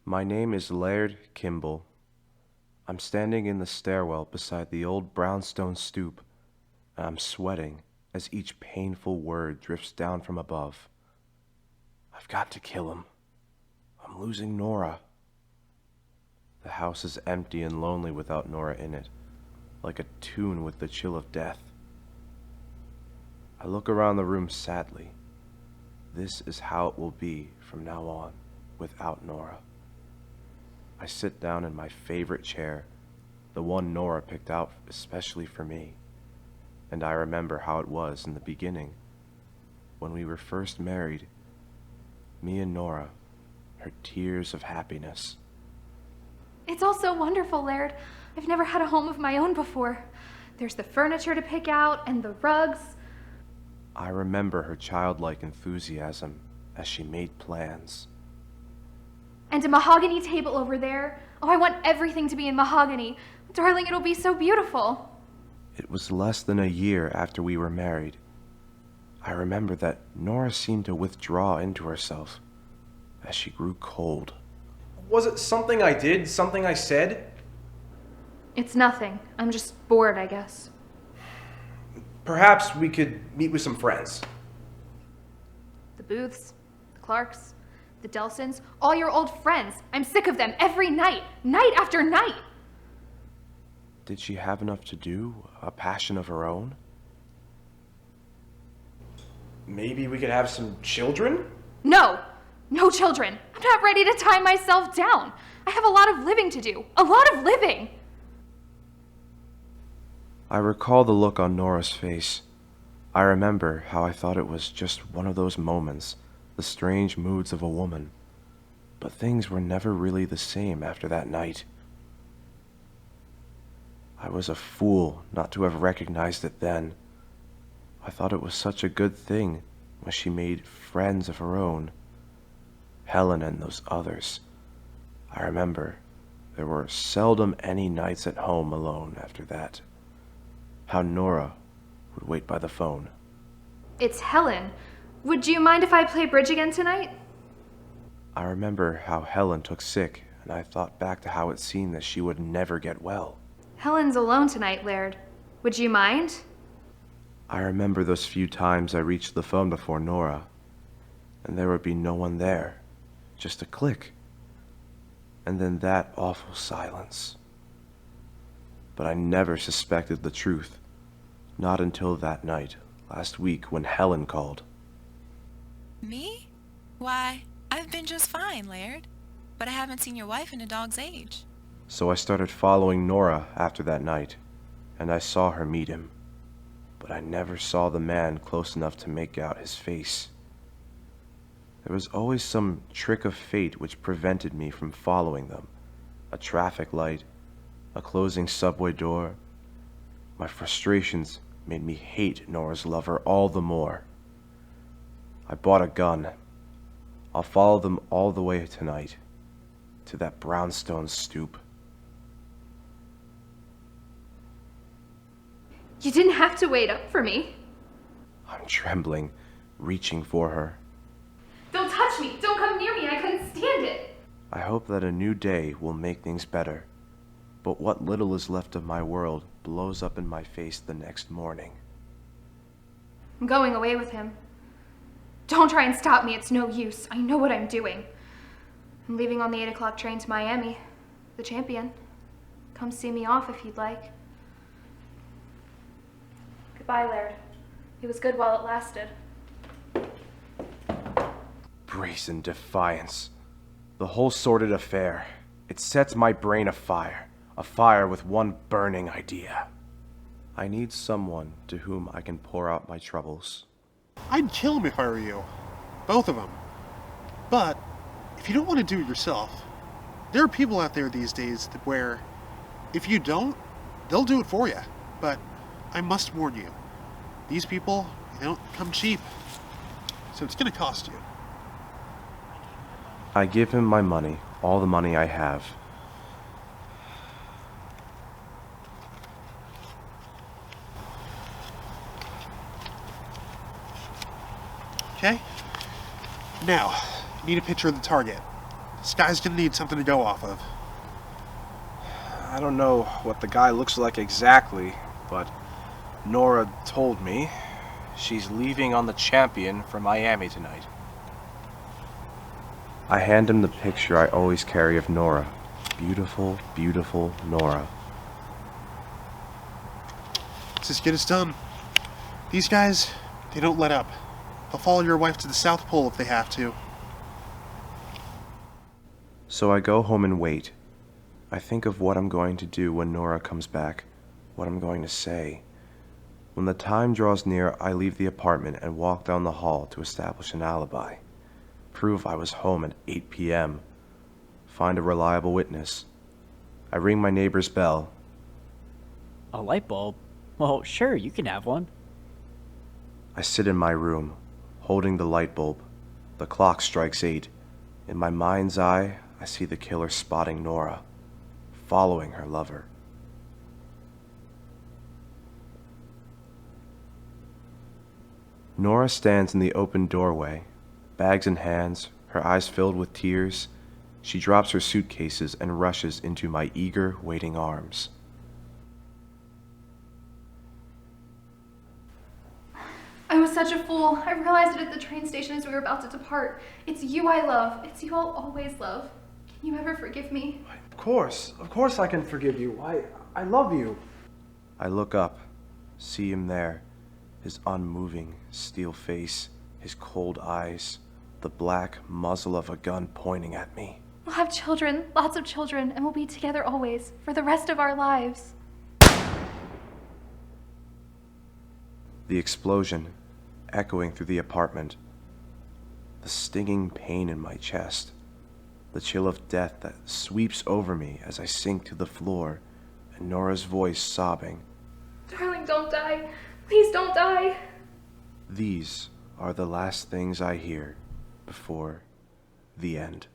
My name is Laird Kimball. I'm standing in the stairwell beside the old brownstone stoop, and I'm sweating as each painful word drifts down from above. I've got to kill him. I'm losing Nora. The house is empty and lonely without Nora in it, like a tomb with the chill of death. I look around the room sadly. This is how it will be from now on, without Nora. I sit down in my favorite chair, the one Nora picked out especially for me, and I remember how it was in the beginning, when we were first married, me and Nora, her tears of happiness. It's all so wonderful, Laird. I've never had a home of my own before. There's the furniture to pick out and the rugs. I remember her childlike enthusiasm as she made plans. And a mahogany table over there. Oh, I want everything to be in mahogany. Darling, it'll be so beautiful. It was less than a year after we were married. I remember that Nora seemed to withdraw into herself as she grew cold. Was it something I did? Something I said? It's nothing. I'm just bored, I guess. Perhaps we could meet with some friends. The Booths, the Clarks, the Delsons, all your old friends. I'm sick of them every night, night after night. Did she have enough to do? A passion of her own? Maybe we could have some children? No, no children. I'm not ready to tie myself down. I have a lot of living to do, a lot of living. I recall the look on Nora's face. I remember how I thought it was just one of those moments, the strange moods of a woman. But things were never really the same after that night. I was a fool not to have recognized it then. I thought it was such a good thing when she made friends of her own. Helen and those others. I remember there were seldom any nights at home alone after that. How Nora would wait by the phone. It's Helen. Would you mind if I play bridge again tonight? I remember how Helen took sick, and I thought back to how it seemed that she would never get well. Helen's alone tonight, Laird. Would you mind? I remember those few times I reached the phone before Nora, and there would be no one there, just a click, and then that awful silence. But I never suspected the truth, not until that night, last week, when Helen called. Me? Why, I've been just fine, Laird, but I haven't seen your wife in a dog's age. So I started following Nora after that night, and I saw her meet him. But I never saw the man close enough to make out his face. There was always some trick of fate which prevented me from following them. A traffic light, a closing subway door. My frustrations made me hate Nora's lover all the more. I bought a gun. I'll follow them all the way tonight, to that brownstone stoop. You didn't have to wait up for me. I'm trembling, reaching for her. Don't touch me! Don't come near me! I couldn't stand it! I hope that a new day will make things better, but what little is left of my world blows up in my face the next morning. I'm going away with him. Don't try and stop me, it's no use. I know what I'm doing. I'm leaving on the 8 o'clock train to Miami, the champion. Come see me off if you'd like. Goodbye, Laird. It was good while it lasted. Brazen defiance. The whole sordid affair. It sets my brain afire. A fire with one burning idea. I need someone to whom I can pour out my troubles. I'd kill him if I were you. Both of them. But, if you don't want to do it yourself, there are people out there these days where, if you don't, they'll do it for you. But, I must warn you, these people, they don't come cheap. So it's gonna cost you. I give him my money, all the money I have. Okay? Now, you need a picture of the target. This guy's gonna need something to go off of. I don't know what the guy looks like exactly, but Nora told me she's leaving on the Champion for Miami tonight. I hand him the picture I always carry of Nora. Beautiful, beautiful Nora. It's as good as done. These guys, they don't let up. They'll follow your wife to the South Pole if they have to. So I go home and wait. I think of what I'm going to do when Nora comes back, what I'm going to say. When the time draws near, I leave the apartment and walk down the hall to establish an alibi. Prove I was home at 8 p.m. Find a reliable witness. I ring my neighbor's bell. A light bulb? Well, sure, you can have one. I sit in my room, holding the light bulb. The clock strikes 8. In my mind's eye, I see the killer spotting Nora, following her lover. Nora stands in the open doorway, bags in hands, her eyes filled with tears. She drops her suitcases and rushes into my eager, waiting arms. I was such a fool. I realized it at the train station as we were about to depart. It's you I love. It's you I'll always love. Can you ever forgive me? Of course I can forgive you. I love you. I look up, see him there, his unmoving, steel face, his cold eyes, the black muzzle of a gun pointing at me. We'll have children, lots of children, and we'll be together always, for the rest of our lives. The explosion, echoing through the apartment. The stinging pain in my chest. The chill of death that sweeps over me as I sink to the floor, and Nora's voice sobbing. Darling, don't die. Please don't die. These are the last things I hear before the end.